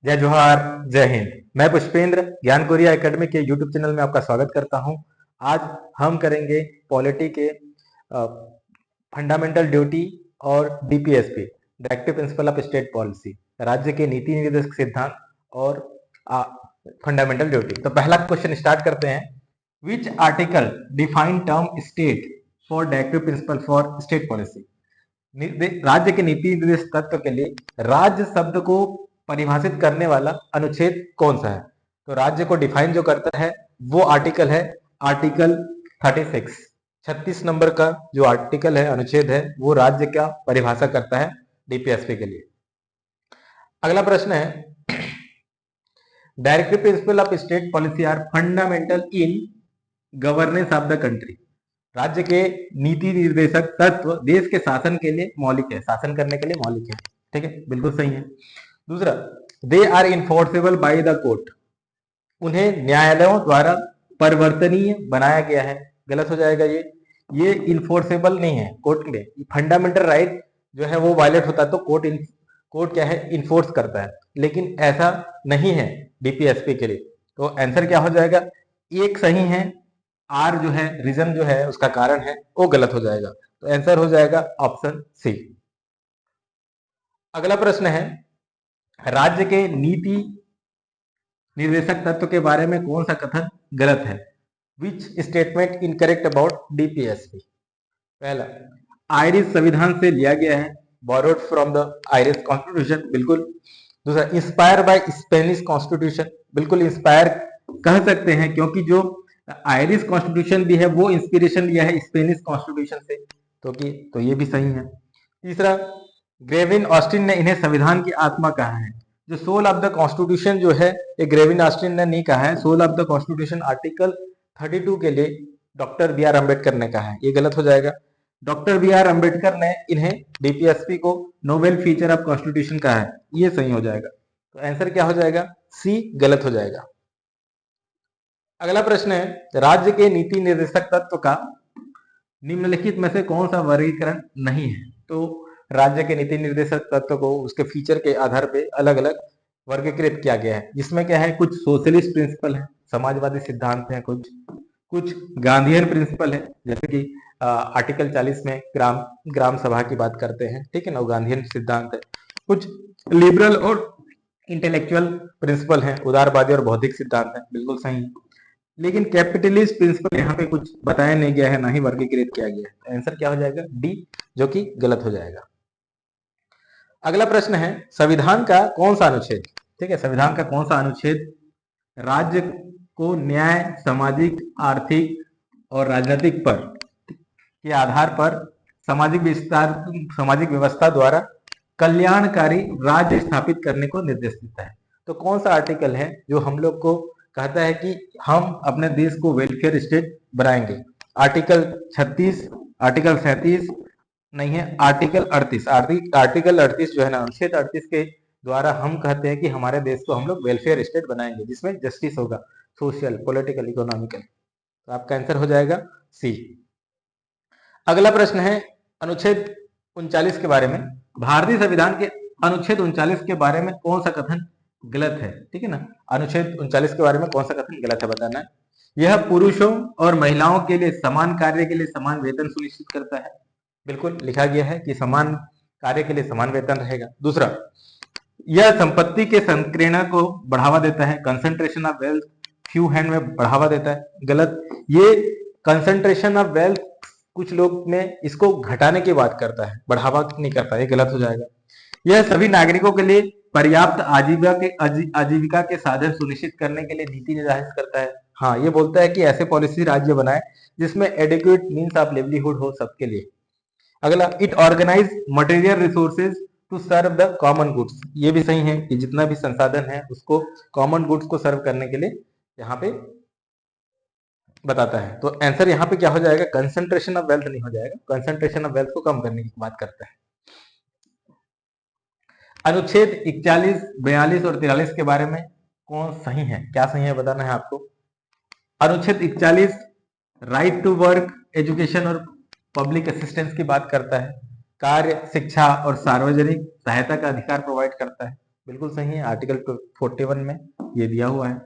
जय जोहार, जय हिंद। मैं पुष्पेंद्र ज्ञान कोरिया एकेडमी के यूट्यूब चैनल में आपका स्वागत करता हूं। आज हम करेंगे पॉलिटी के फंडामेंटल ड्यूटी और DPSP, directive principle of state policy, राज्य के नीति निर्देशक सिद्धांत और फंडामेंटल ड्यूटी। तो पहला क्वेश्चन स्टार्ट करते हैं। Which article define term state for directive principle for state policy? राज्य के नीति निर्देश तत्व के लिए राज्य शब्द को परिभाषित करने वाला अनुच्छेद कौन सा है? तो राज्य को डिफाइन जो करता है वो आर्टिकल है आर्टिकल 36। 36 नंबर का जो आर्टिकल है, अनुच्छेद है, वो राज्य का परिभाषा करता है डीपीएसपी के लिए। अगला प्रश्न है, directive principle of state policy are fundamental in governance of the country. राज्य के नीति निर्देशक तत्व देश के शासन के लिए मौलिक है, शासन करने के लिए मौलिक है। ठीक है, बिल्कुल सही है। दूसरा, they are enforceable by the court. उन्हें न्यायालयों द्वारा परिवर्तनीय बनाया गया है। गलत हो जाएगा ये इन्फोर्सेबल नहीं है कोर्ट में। फंडामेंटल राइट जो है वो वायलेट होता है तो कोर्ट क्या है, इन्फोर्स करता है, लेकिन ऐसा नहीं है डीपीएसपी के लिए। तो आंसर क्या हो जाएगा? एक सही है, आर जो है रीजन जो है उसका कारण है वो गलत हो जाएगा। तो आंसर हो जाएगा ऑप्शन सी। अगला प्रश्न है, राज्य के नीति निर्देशक तत्व के बारे में कौन सा कथन गलत है? Which statement incorrect about DPSP? पहला, आयरिश संविधान से लिया गया है, borrowed from the Irish constitution, बिल्कुल। दूसरा, इंस्पायर बाय स्पेनिश कॉन्स्टिट्यूशन, बिल्कुल इंस्पायर कह सकते हैं क्योंकि जो आयरिश कॉन्स्टिट्यूशन भी है वो इंस्पिरेशन लिया है स्पेनिश कॉन्स्टिट्यूशन से, तो ये भी सही है। तीसरा, ग्रेविन ऑस्टिन ने इन्हें संविधान की आत्मा कहा है। जो सोल ऑफ द कॉन्स्टिट्यूशन जो है ये ग्रेविन ऑस्टिन ने नहीं कहा है, soul of the constitution article 32 के लिए डॉक्टर बी आर अम्बेडकर ने कहा है, ये गलत हो जाएगा। डॉक्टर बी आर अम्बेडकर ने इन्हें डीपीएसपी को नोबेल फीचर ऑफ कॉन्स्टिट्यूशन कहा है, ये सही हो जाएगा। तो आंसर क्या हो जाएगा? सी गलत हो जाएगा। अगला प्रश्न है, राज्य के नीति निर्देशक तत्व का निम्नलिखित में से कौन सा वर्गीकरण नहीं है? तो राज्य के नीति निर्देशक तत्व को उसके फीचर के आधार पे अलग अलग वर्गीकृत किया गया है, जिसमें क्या है, कुछ सोशलिस्ट प्रिंसिपल है, समाजवादी सिद्धांत है, कुछ गांधीयन प्रिंसिपल है, जैसे कि आर्टिकल 40 में ग्राम सभा की बात करते हैं, ठीक है ना, वो गांधीयन सिद्धांत है। कुछ लिबरल और इंटेलेक्चुअल प्रिंसिपल है, उदारवादी और बौद्धिक सिद्धांत है, बिल्कुल सही है। लेकिन कैपिटलिस्ट प्रिंसिपल यहाँ पे कुछ बताया नहीं गया है, ना ही वर्गीकृत किया गया है। आंसर क्या हो जाएगा? डी, जो कि गलत हो जाएगा। अगला प्रश्न है, संविधान का कौन सा अनुच्छेद, ठीक है, संविधान का कौन सा अनुच्छेद राज्य को न्याय, सामाजिक, आर्थिक और राजनीतिक पर के आधार पर सामाजिक व्यवस्था द्वारा कल्याणकारी राज्य स्थापित करने को निर्देश देता है? तो कौन सा आर्टिकल है जो हम लोग को कहता है कि हम अपने देश को वेलफेयर स्टेट बनाएंगे? आर्टिकल 36, आर्टिकल 37 नहीं है, आर्टिकल 38। आर्टिकल 38 जो है ना, अनुच्छेद 38 के द्वारा हम कहते हैं कि हमारे देश को हम लोग वेलफेयर स्टेट बनाएंगे, जिसमें जस्टिस होगा, सोशल, पॉलिटिकल, इकोनॉमिकल। तो आपका आंसर हो जाएगा सी। अगला प्रश्न है, अनुच्छेद 39 के बारे में। भारतीय संविधान के अनुच्छेद 39 के बारे में कौन सा कथन गलत है? ठीक है ना, अनुच्छेद 39 के बारे में कौन सा कथन गलत है बताना है। यह पुरुषों और महिलाओं के लिए समान कार्य के लिए समान वेतन सुनिश्चित करता है, बिल्कुल लिखा गया है कि समान कार्य के लिए समान वेतन रहेगा। दूसरा, यह संपत्ति के संकीर्ण को बढ़ावा देता है, concentration of wealth few hand में बढ़ावा देता है, गलत। ये कंसंट्रेशन ऑफ वेल्थ कुछ लोग में इसको घटाने की बात करता है, बढ़ावा नहीं करता, ये गलत हो जाएगा। यह सभी नागरिकों के लिए पर्याप्त आजीविका के साधन सुनिश्चित करने के लिए नीति निर्धारित करता है। हाँ, ये बोलता है कि ऐसे पॉलिसी राज्य बनाए जिसमें एडिक्वेट मीन्स ऑफ लिवलीहुड हो सबके लिए। अगला, it organise material resources to serve the common goods, ये भी सही है कि जितना भी संसाधन है उसको कॉमन गुड्स को सर्व करने के लिए यहाँ पे बताता है। तो आंसर यहाँ पे क्या हो जाएगा? कंसंट्रेशन ऑफ वेल्थ नहीं हो जाएगा, कंसंट्रेशन ऑफ वेल्थ को कम करने की बात करता है। अनुच्छेद 41, 42 और 43 के बारे में कौन सही है, क्या सही है बताना है आपको। अनुच्छेद 41 राइट टू वर्क, एजुकेशन और पब्लिक असिस्टेंस की बात करता है, कार्य, शिक्षा और सार्वजनिक सहायता का अधिकार प्रोवाइड करता है। बिल्कुल सही है। आर्टिकल 41 में ये दिया हुआ है।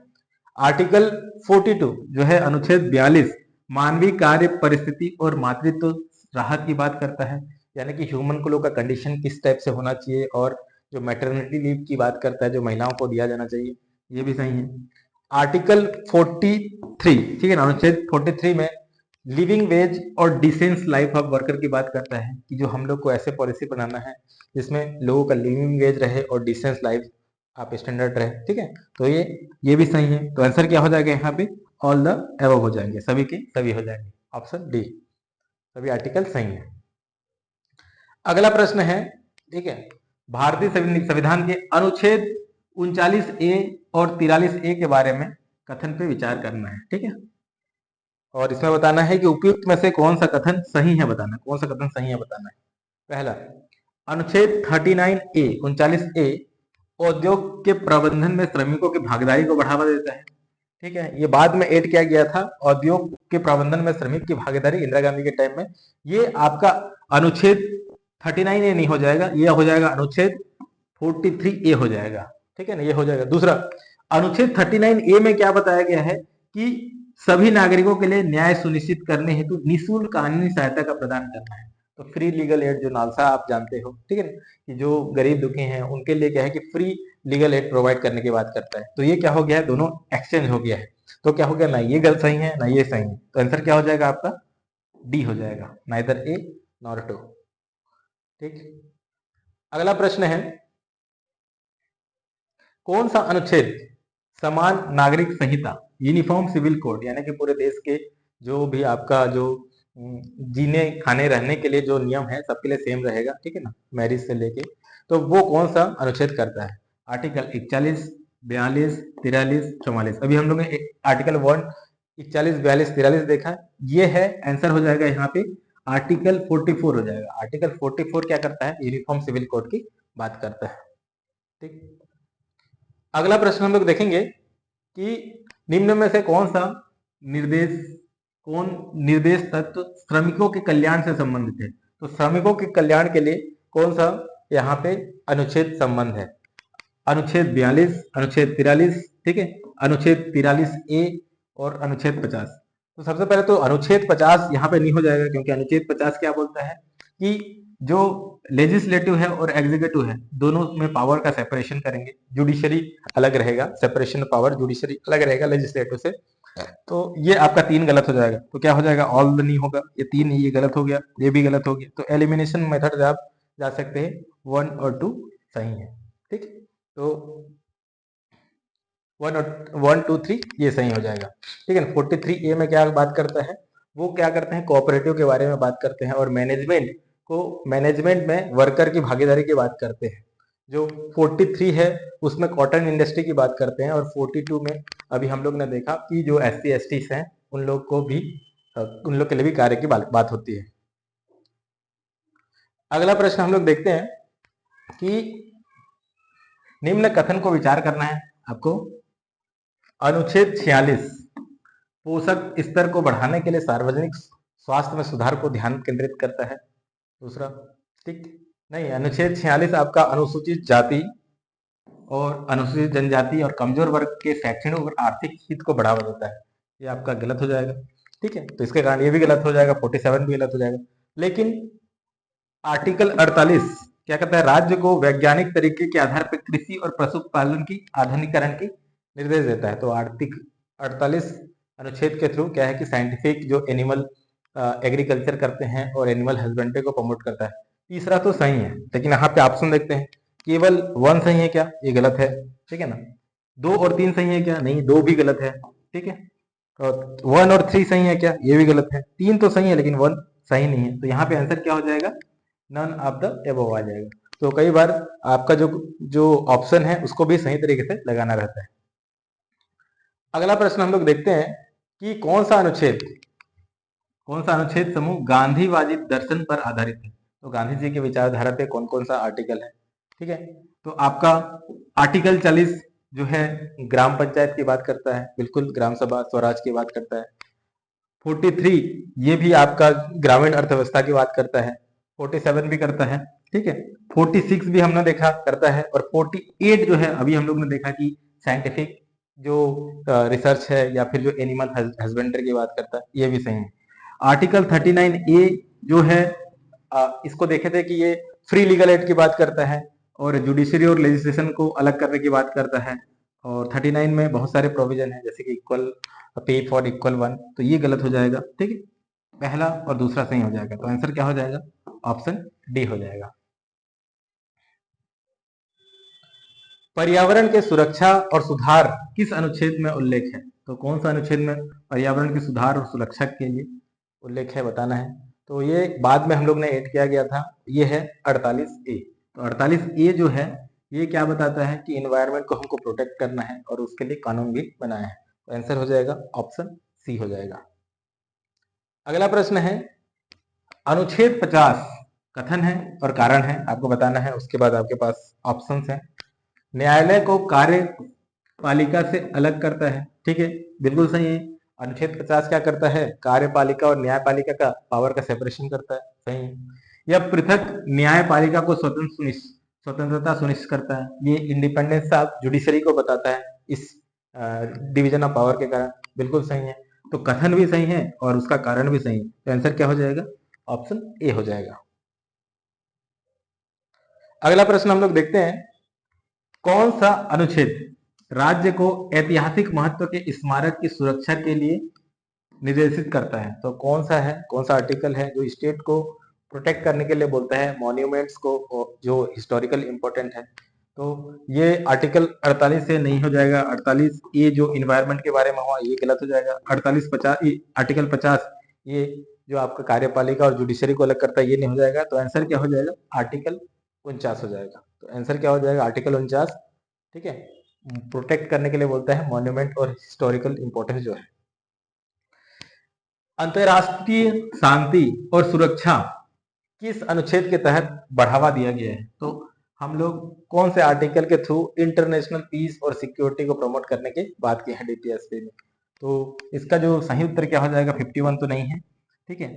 आर्टिकल 42 जो है अनुच्छेद 42 मानवीय कार्य परिस्थिति और मातृत्व राहत की बात करता है, यानी कि ह्यूमन को लोग का कंडीशन किस टाइप से होना चाहिए, और जो मैटरनिटी लीव की बात करता है जो महिलाओं को दिया जाना चाहिए, ये भी सही है। आर्टिकल 43 ठीक है ना, अनुच्छेद 43 में लिविंग वेज और डिसेंस लाइफ ऑफ वर्कर की बात करता है कि जो हम लोग को ऐसे पॉलिसी बनाना है जिसमें लोगों का लिविंग वेज रहे और डिसेंस लाइफ आप स्टैंडर्ड रहे, ठीक है। तो ये भी सही है। तो आंसर क्या हो जाएगा यहाँ पे, ऑल द एबव हो जाएंगे, सभी के सभी हो जाएंगे, ऑप्शन डी, सभी आर्टिकल सही है। अगला प्रश्न है, ठीक है, भारतीय संविधान के अनुच्छेद 39A और 43A के बारे में कथन पे विचार करना है, ठीक है। और इसमें बताना है कि उपयुक्त में से कौन सा कथन सही है, बताना है कौन सा कथन सही है बताना है। पहला, अनुच्छेद 39A उद्योग के प्रबंधन में श्रमिकों की भागीदारी को बढ़ावा देता है, ठीक है। ये बाद में ऐड किया गया था, उद्योग के प्रबंधन में श्रमिक की भागीदारी इंदिरा गांधी के टाइम में। ये आपका अनुच्छेद 39A नहीं हो जाएगा, ये हो जाएगा अनुच्छेद 43A हो जाएगा, ठीक है ना, ये हो जाएगा। दूसरा, अनुच्छेद 39A में क्या बताया गया है कि सभी नागरिकों के लिए न्याय सुनिश्चित करने हेतु निःशुल्क कानूनी सहायता का प्रदान करना है। तो फ्री लीगल एड जो नालसा आप जानते हो, ठीक है ना, कि जो गरीब दुखी हैं उनके लिए क्या है कि फ्री लीगल एड प्रोवाइड करने की बात करता है। तो ये क्या हो गया है, दोनों एक्सचेंज हो गया है। तो क्या हो गया, ना ये गलत सही है ना ये सही है। तो आंसर क्या हो जाएगा आपका, डी हो जाएगा, नाइदर ए नॉर टू, ठीक। अगला प्रश्न है, कौन सा अनुच्छेद समान नागरिक संहिता यूनिफॉर्म सिविल कोड, यानी कि पूरे देश के जो भी आपका जो जीने खाने रहने के लिए जो नियम है सबके लिए सेम रहेगा, ठीक है ना, मैरिज से लेके, तो वो कौन सा अनुच्छेद करता है। आर्टिकल 41, 42, 43, 44। अभी हम लोग ने आर्टिकल 1 41, 42, 43 देखा है, ये है आंसर हो जाएगा यहाँ पे आर्टिकल 44 हो जाएगा। आर्टिकल 44 क्या करता है, यूनिफॉर्म सिविल कोड की बात करता है, ठीक। अगला प्रश्न हम लोग देखेंगे कि निम्न में से कौन निर्देश तत्व श्रमिकों के कल्याण से संबंधित है। तो श्रमिकों के कल्याण के लिए कौन सा यहाँ पे अनुच्छेद संबंध है, अनुच्छेद 42, अनुच्छेद 43, ठीक है, अनुच्छेद 43A और अनुच्छेद 50। तो सबसे पहले तो अनुच्छेद 50 यहाँ पे नहीं हो जाएगा, क्योंकि अनुच्छेद 50 क्या बोलता है कि जो लेजिस्लेटिव है और एग्जीक्यूटिव है दोनों में पावर का सेपरेशन करेंगे, जुडिशरी अलग रहेगा, सेपरेशन पावर जुडिशरी अलग रहेगा लेजिस्लेटिव से। तो ये आपका 3 गलत हो जाएगा। तो क्या हो जाएगा, ऑल नहीं होगा, ये 3 ये गलत हो गया, ये भी गलत हो गया। तो एलिमिनेशन मेथड आप जा सकते हैं, 1 और 2 सही है, ठीक। तो 1, 2, 3 ये सही हो जाएगा, ठीक है ना। 43A में क्या बात करता है, वो क्या करते हैं, कोऑपरेटिव के बारे में बात करते हैं और मैनेजमेंट में वर्कर की भागीदारी की बात करते हैं। जो 43 है उसमें कॉटन इंडस्ट्री की बात करते हैं, और 42 में अभी हम लोग ने देखा कि जो SC ST हैं उन लोग के लिए भी कार्य की बात होती है। अगला प्रश्न हम लोग देखते हैं कि निम्न कथन को विचार करना है आपको। अनुच्छेद 46 पोषक स्तर को बढ़ाने के लिए सार्वजनिक स्वास्थ्य में सुधार को ध्यान केंद्रित करता है। दूसरा, ठीक नहीं, अनुच्छेद 46 आपका अनुसूचित जाति और अनुसूचित जनजाति और कमजोर वर्ग के शैक्षणिक और आर्थिक हित को बढ़ावा देता है, ये आपका गलत हो जाएगा, ठीक है। तो इसके कारण ये भी गलत हो जाएगा, 47 भी गलत हो जाएगा। लेकिन आर्टिकल 48 क्या कहता है, राज्य को वैज्ञानिक तरीके के आधार पर कृषि और पशुपालन की आधुनिकीकरण की निर्देश देता है। तो आर्टिकल 48 अनुच्छेद के थ्रू क्या है कि साइंटिफिक जो एनिमल एग्रीकल्चर करते हैं और एनिमल हस्बेंड्री को प्रमोट करता है। तीसरा तो सही है, लेकिन यहाँ पे ऑप्शन देखते हैं, केवल 1 सही है क्या, ये गलत है, ठीक है ना। 2 और 3 सही है क्या, नहीं, 2 भी गलत है, ठीक है। और 1 और 3 सही है क्या, ये भी गलत है। 3 तो सही है लेकिन 1 सही नहीं है। तो यहाँ पे आंसर क्या हो जाएगा, नन ऑफ द एबव आ जाएगा। तो कई बार आपका जो ऑप्शन है उसको भी सही तरीके से लगाना रहता है। अगला प्रश्न हम लोग देखते हैं कि कौन सा अनुच्छेद समूह गांधीवादी दर्शन पर आधारित है। तो गांधी जी के विचारधारा पे कौन कौन सा आर्टिकल है, ठीक है। तो आपका आर्टिकल 40 जो है ग्राम पंचायत की बात करता है, बिल्कुल ग्राम सभा स्वराज की बात करता है। 43 ये भी आपका ग्रामीण अर्थव्यवस्था की बात करता है। 47 भी करता है। ठीक है। 46 भी हमने देखा करता है, और 48 जो है अभी हम लोग ने देखा कि साइंटिफिक जो रिसर्च है या फिर जो एनिमल हस्बेंड्री की बात करता है, ये भी सही है। आर्टिकल 39A जो है इसको देखे थे कि ये फ्री लीगल एड की बात करता है और जुडिशरी और लेजिस्लेशन को अलग करने की बात करता है। और 39 में बहुत सारे प्रोविजन है, जैसे कि equal pay for equal one, तो ये गलत हो जाएगा। ठीक है, पहला और दूसरा सही हो जाएगा, तो आंसर क्या हो जाएगा? ऑप्शन डी हो जाएगा। पर्यावरण के सुरक्षा और सुधार किस अनुच्छेद में उल्लेख है? तो कौन सा अनुच्छेद में पर्यावरण की सुधार और सुरक्षा के लिए उल्लेख है, बताना है। तो ये बाद में हम लोग ने ऐड किया गया था, ये है 48A। तो 48A जो है ये क्या बताता है कि इन्वायरमेंट को हमको प्रोटेक्ट करना है और उसके लिए कानून भी बनाया है। तो आंसर हो जाएगा ऑप्शन सी हो जाएगा। अगला प्रश्न है, अनुच्छेद 50 कथन है और कारण है, आपको बताना है। उसके बाद आपके पास ऑप्शंस हैं। न्यायालय को कार्यपालिका से अलग करता है। ठीक है, बिल्कुल सही है। अनुच्छेद 50 क्या करता है? कार्यपालिका और न्यायपालिका का पावर का सेपरेशन करता है। सही है। यह पृथक न्यायपालिका को स्वतंत्रता सुनिश्चित करता है। ये इंडिपेंडेंस ऑफ जुडिशरी को बताता है इस डिवीजन ऑफ पावर के कारण। बिल्कुल सही है। तो कथन भी सही है और उसका कारण भी सही है, तो आंसर क्या हो जाएगा? ऑप्शन ए हो जाएगा। अगला प्रश्न हम लोग देखते हैं, कौन सा अनुच्छेद राज्य को ऐतिहासिक महत्व के स्मारक की सुरक्षा के लिए निर्देशित करता है? तो कौन सा है, कौन सा आर्टिकल है जो स्टेट को प्रोटेक्ट करने के लिए बोलता है मॉन्यूमेंट्स को जो हिस्टोरिकल इंपॉर्टेंट है? तो ये आर्टिकल 48 से नहीं हो जाएगा। 48 ये जो इन्वायरमेंट के बारे में हुआ ये गलत हो जाएगा। 48-50 आर्टिकल 50 ये जो आपका कार्यपालिका और जुडिशरी को अलग करता है, ये नहीं हो जाएगा। तो आंसर क्या हो जाएगा? आर्टिकल 49 हो जाएगा। तो आंसर क्या हो जाएगा? आर्टिकल 49। ठीक है, प्रोटेक्ट करने के लिए बोलता है मॉन्यूमेंट और हिस्टोरिकल इंपॉर्टेंस जो है। अंतरराष्ट्रीय शांति और सुरक्षा किस अनुच्छेद के तहत बढ़ावा दिया गया है? तो हम लोग कौन से आर्टिकल के थ्रू इंटरनेशनल पीस और सिक्योरिटी को प्रमोट करने की बात की है डीपीएसपी में? तो इसका जो सही उत्तर क्या हो जाएगा? 51 तो नहीं है। ठीक है,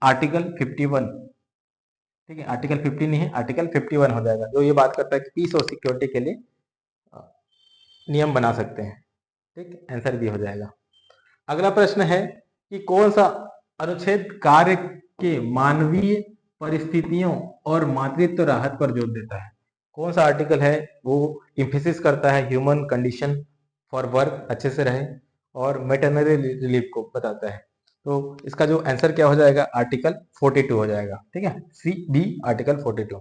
आर्टिकल 51। ठीक है, आर्टिकल 50 नहीं है, आर्टिकल 51 हो जाएगा, जो ये बात करता है कि पीस और सिक्योरिटी के लिए नियम बना सकते हैं। ठीक, आंसर भी हो जाएगा। अगला प्रश्न है कि कौन सा अनुच्छेद कार्य के मानवीय परिस्थितियों और मातृत्व राहत पर जोर देता है? कौन सा आर्टिकल है वो इम्फेसिस करता है ह्यूमन कंडीशन फॉर वर्क अच्छे से रहे और मेटरनरी रिलीफ को बताता है? तो इसका जो आंसर क्या हो जाएगा? आर्टिकल 42 हो जाएगा। ठीक है, सी बी आर्टिकल 42।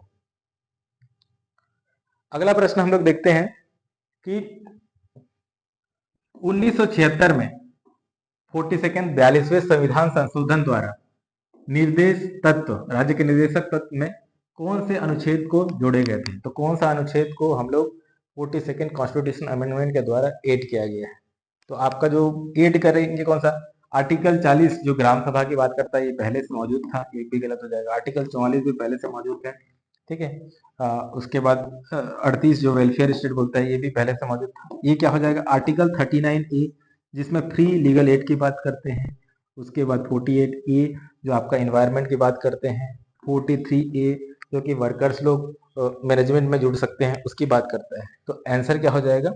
अगला प्रश्न हम लोग देखते हैं कि 1976 में 42वें संविधान संशोधन द्वारा निर्देश तत्व, राज्य के निर्देशक तत्व में कौन से अनुच्छेद को जोड़े गए थे? तो कौन सा अनुच्छेद को हम लोग 42nd कॉन्स्टिट्यूशन अमेंडमेंट के द्वारा ऐड किया गया है? तो आपका जो ऐड करेंगे कौन सा? आर्टिकल 40 जो ग्राम सभा की बात करता है, ये पहले से मौजूद था, ये भी गलत हो जाएगा। आर्टिकल 44 भी पहले से मौजूद है। ठीक है, उसके बाद 38 जो वेलफेयर स्टेट बोलता है, ये भी पहले से मौजूद था। ये क्या हो जाएगा? आर्टिकल 39A जिसमें फ्री लीगल एड की बात करते हैं। उसके बाद 48A जो आपका इन्वायरमेंट की बात करते हैं। 43A जो कि वर्कर्स लोग मैनेजमेंट में जुड़ सकते हैं, उसकी बात करता है। तो आंसर क्या हो जाएगा?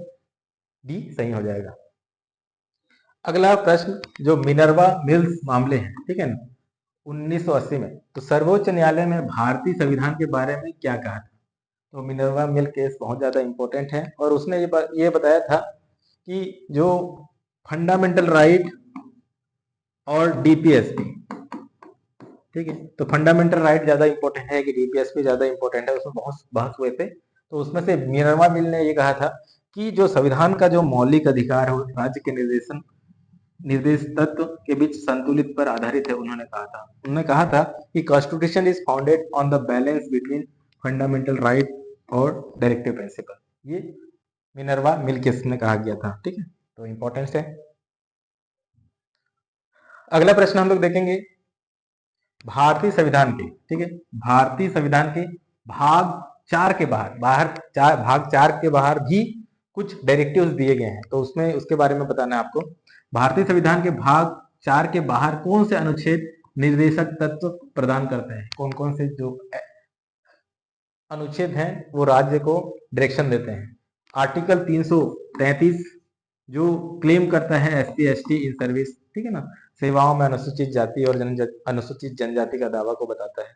डी सही हो जाएगा। अगला प्रश्न जो मिनर्वा मिल्स मामले हैं, ठीक है ना, 1980 में, तो सर्वोच्च न्यायालय में भारतीय संविधान के बारे में क्या कहा था? तो मिनर्वा मिल केस बहुत ज्यादा इंपॉर्टेंट है और उसने ये बताया था कि जो फंडामेंटल राइट और डीपीएसपी, ठीक है, तो फंडामेंटल राइट ज्यादा इंपॉर्टेंट है कि डीपीएसपी ज्यादा इंपॉर्टेंट है, उसमें बहुत बहस हुए थे। तो उसमें से मिनर्वा मिल ने ये कहा था कि जो संविधान का जो मौलिक अधिकार हो राज्य के निर्देश तत्व के बीच संतुलित पर आधारित है। उन्होंने कहा था कि constitution is founded on the balance between fundamental right और डायरेक्टिव प्रिंसिपल। ये मिनर्वा मिल केस में कहा गया था। ठीक है, तो इंपॉर्टेंस है। अगला प्रश्न हम लोग देखेंगे भारतीय संविधान के, ठीक है, भारतीय संविधान के भाग 4 के भाग 4 के बाहर भी कुछ डायरेक्टिव्स दिए गए हैं, तो उसमें उसके बारे में बताना है आपको। भारतीय संविधान के भाग 4 के बाहर कौन से अनुच्छेद निर्देशक तत्व प्रदान करते हैं? कौन कौन से जो अनुच्छेद हैं वो राज्य को डायरेक्शन देते हैं। आर्टिकल 333 जो क्लेम करता है एससी एसटी इन सर्विस, ठीक है ना, सेवाओं में अनुसूचित जाति और अनुसूचित जनजाति का दावा को बताता है।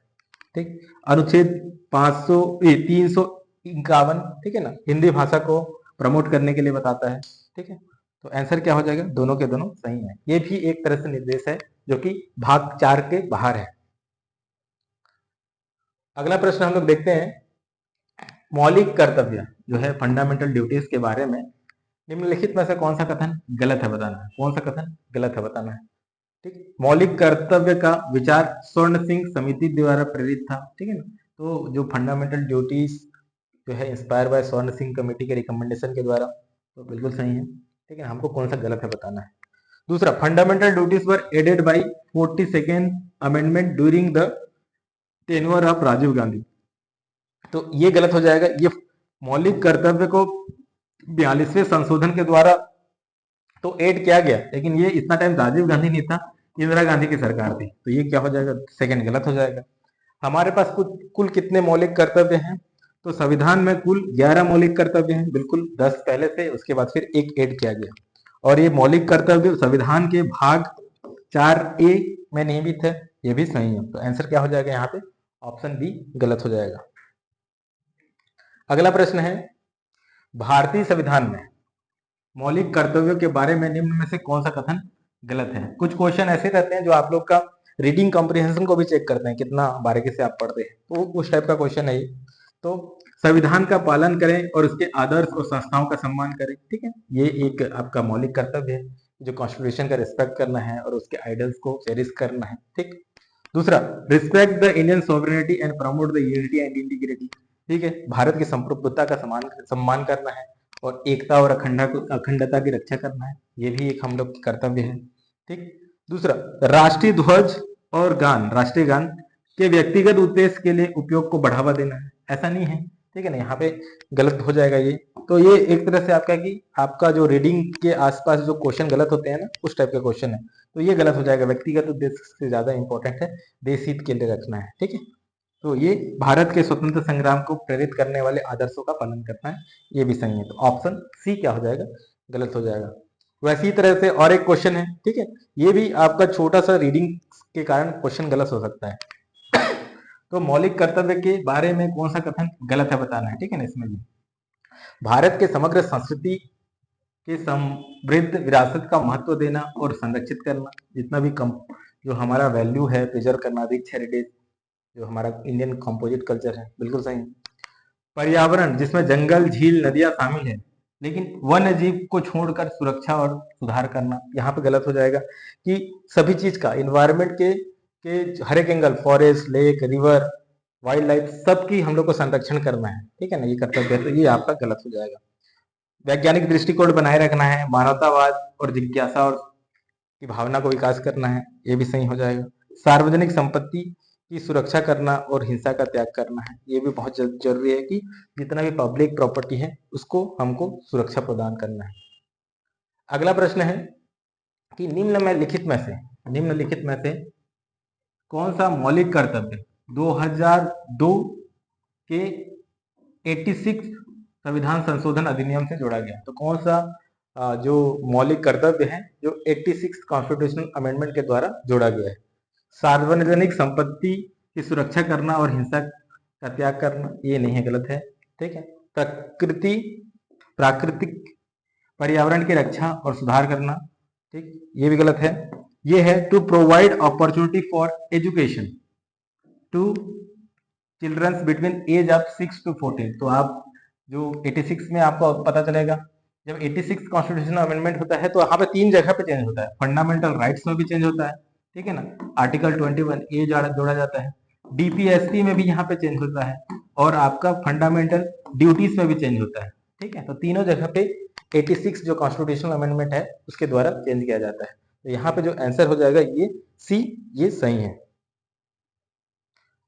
ठीक, अनुच्छेद 351, ठीक है ना, हिंदी भाषा को प्रमोट करने के लिए बताता है। ठीक है, तो आंसर क्या हो जाएगा, दोनों के दोनों सही है। ये भी एक तरह से निर्देश है जो कि भाग 4 के बाहर है। अगला प्रश्न हम लोग देखते हैं, मौलिक कर्तव्य जो है फंडामेंटल ड्यूटीज के बारे में निम्नलिखित में से कौन सा कथन गलत है बताना है। कौन सा कथन गलत है बताना है। ठीक, मौलिक कर्तव्य का विचार स्वर्ण सिंह समिति द्वारा प्रेरित था। ठीक है ना, तो जो फंडामेंटल ड्यूटीज जो है इंस्पायर बाय स्वर्ण सिंह कमेटी के रिकमेंडेशन के द्वारा, तो बिल्कुल सही है। ठीक है, हमको कौन सा गलत है बताना है। दूसरा, fundamental duties were added by 42nd amendment during the tenure of Rajiv Gandhi, तो ये गलत हो जाएगा। ये मौलिक कर्तव्य को 42वें संशोधन के द्वारा तो ऐड किया गया, लेकिन ये इतना टाइम राजीव गांधी नहीं था, इंदिरा गांधी की सरकार थी, तो ये क्या हो जाएगा, सेकंड गलत हो जाएगा। हमारे पास कुल कितने मौलिक कर्तव्य हैं, तो संविधान में कुल 11 मौलिक कर्तव्य हैं, बिल्कुल 10 पहले से, उसके बाद फिर एक ऐड किया गया, और ये मौलिक कर्तव्य संविधान के भाग 4A में नियमित है, ये भी सही है। तो आंसर क्या हो जाएगा यहाँ पे, ऑप्शन बी गलत हो जाएगा। अगला प्रश्न है, भारतीय संविधान में मौलिक कर्तव्यों के बारे में निम्न में से कौन सा कथन गलत है। कुछ क्वेश्चन ऐसे रहते हैं जो आप लोग का रीडिंग कॉम्प्रिहेंशन को भी चेक करते हैं, कितना बारीकी से आप पढ़ते हैं, तो उस टाइप का क्वेश्चन है ये। तो संविधान का पालन करें और उसके आदर्श और संस्थाओं का सम्मान करें। ठीक है, ये एक आपका मौलिक कर्तव्य है, जो कॉन्स्टिट्यूशन का रिस्पेक्ट करना है और उसके आइडल्स को चेरिश करना है। ठीक, दूसरा, respect the Indian sovereignty and promote the unity and integrity. ठीक है, भारत की संप्रभुता का सम्मान करना है और एकता और अखंडता की रक्षा करना है, ये भी एक हम लोग की कर्तव्य है। ठीक, दूसरा, राष्ट्रीय ध्वज और गान, राष्ट्रीय गान के व्यक्तिगत उद्देश्य के लिए उपयोग को बढ़ावा देना है, ऐसा नहीं है। ठीक है ना, यहाँ पे गलत हो जाएगा ये। तो ये एक तरह से आपका कि आपका जो रीडिंग के आसपास जो क्वेश्चन गलत होते हैं ना, उस टाइप का क्वेश्चन है, तो ये गलत हो जाएगा। व्यक्तिगत उद्देश्य से ज्यादा इंपॉर्टेंट है देश हित के लिए रखना है। ठीक है, तो ये भारत के स्वतंत्र संग्राम को प्रेरित करने वाले आदर्शों का पालन करना है, ये भी सही है। तो ऑप्शन सी क्या हो जाएगा, गलत हो जाएगा। वैसी तरह से और एक क्वेश्चन है, ठीक है, ये भी आपका छोटा सा रीडिंग के कारण क्वेश्चन गलत हो सकता है। तो मौलिक कर्तव्य के बारे में कौन सा कथन गलत है बताना है। ठीक है ना, इसमें भी भारत के समग्र संस्कृति के समृद्ध विरासत का महत्व देना और संरक्षित करना, जितना भी कम जो हमारा वैल्यू है प्रिजर्व करना, रिच हेरिटेज जो हमारा इंडियन कंपोजिट कल्चर है, बिल्कुल सही। पर्यावरण जिसमें जंगल, झील, नदियां शामिल है, लेकिन वन्य जीव को छोड़कर सुरक्षा और सुधार करना, यहाँ पे गलत हो जाएगा कि सभी चीज का इन्वायरमेंट के हर एक angle, forest, lake, river, wild life, सबकी हम लोग को संरक्षण करना है। ठीक है ना, ये कर्तव्य है, तो ये आपका गलत हो जाएगा। वैज्ञानिक दृष्टिकोण बनाए रखना है, मानवतावाद और जिज्ञासा और की भावना को विकास करना है, ये भी सही हो जाएगा। सार्वजनिक संपत्ति की सुरक्षा करना और हिंसा का त्याग करना है, ये भी बहुत जरूरी है कि जितना भी पब्लिक प्रॉपर्टी है उसको हमको सुरक्षा प्रदान करना है। अगला प्रश्न है कि निम्नलिखित में से कौन सा मौलिक कर्तव्य 2002 के 86 संविधान संशोधन अधिनियम से जोड़ा गया। तो कौन सा जो मौलिक कर्तव्य है जो 86 कॉन्स्टिट्यूशनल अमेंडमेंट के द्वारा जोड़ा गया है। सार्वजनिक संपत्ति की सुरक्षा करना और हिंसा का त्याग करना, ये नहीं है, गलत है। ठीक है, प्राकृतिक पर्यावरण की रक्षा और सुधार करना, ठीक, ये भी गलत है। ये है to provide opportunity for education to childrens between age of 6 to 14। तो आप जो 86 में आपको पता चलेगा, जब 86 कॉन्स्टिट्यूशनल अमेंडमेंट होता है तो यहाँ पे 3 जगह पे चेंज होता है, फंडामेंटल राइट्स में भी चेंज होता है, ठीक है ना, आर्टिकल 21 ए जोड़ा जाता है, डीपीएसपी में भी यहाँ पे चेंज होता है, और आपका फंडामेंटल ड्यूटीज में भी चेंज होता है। ठीक है, तो तीनों जगह पे 86 जो कॉन्स्टिट्यूशनल अमेंडमेंट है उसके द्वारा चेंज किया जाता है। तो यहाँ पे जो आंसर हो जाएगा ये सी, ये सही है।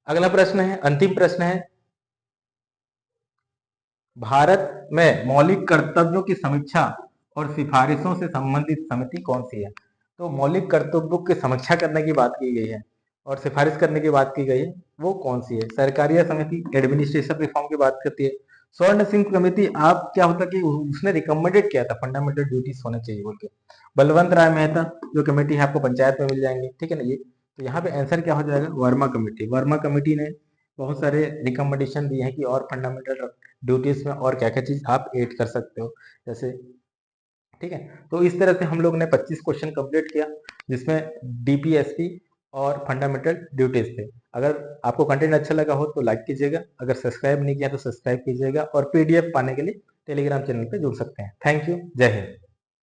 अगला प्रश्न है, अंतिम प्रश्न है, भारत में मौलिक कर्तव्यों की समीक्षा और सिफारिशों से संबंधित समिति कौन सी है। तो मौलिक कर्तव्यों की समीक्षा करने की बात की गई है, और सिफारिश करने की बात की गई है वो कौन सी है? सरकारिया समिति एडमिनिस्ट्रेशन रिफॉर्म की बात करती है। स्वर्ण सिंह कमेटी, आप क्या होता कि उसने रिकमेंडेड किया था फंडामेंटल ड्यूटीज होने चाहिए बोल के। बलवंत राय मेहता जो कमेटी है आपको पंचायत में मिल जाएंगे, ठीक है ना। ये तो यहाँ पे आंसर क्या हो जाएगा? वर्मा कमेटी। वर्मा कमेटी ने बहुत सारे रिकमेंडेशन दिए हैं कि और फंडामेंटल ड्यूटीज में और क्या क्या चीज आप ऐड कर सकते हो, जैसे, ठीक है। तो इस तरह से हम लोग ने 25 क्वेश्चन कंप्लीट किया जिसमें डीपीएसपी और फंडामेंटल ड्यूटीज थे। अगर आपको कंटेंट अच्छा लगा हो तो लाइक कीजिएगा, अगर सब्सक्राइब नहीं किया तो सब्सक्राइब कीजिएगा, और पीडीएफ पाने के लिए टेलीग्राम चैनल पे जुड़ सकते हैं। थैंक यू, जय हिंद।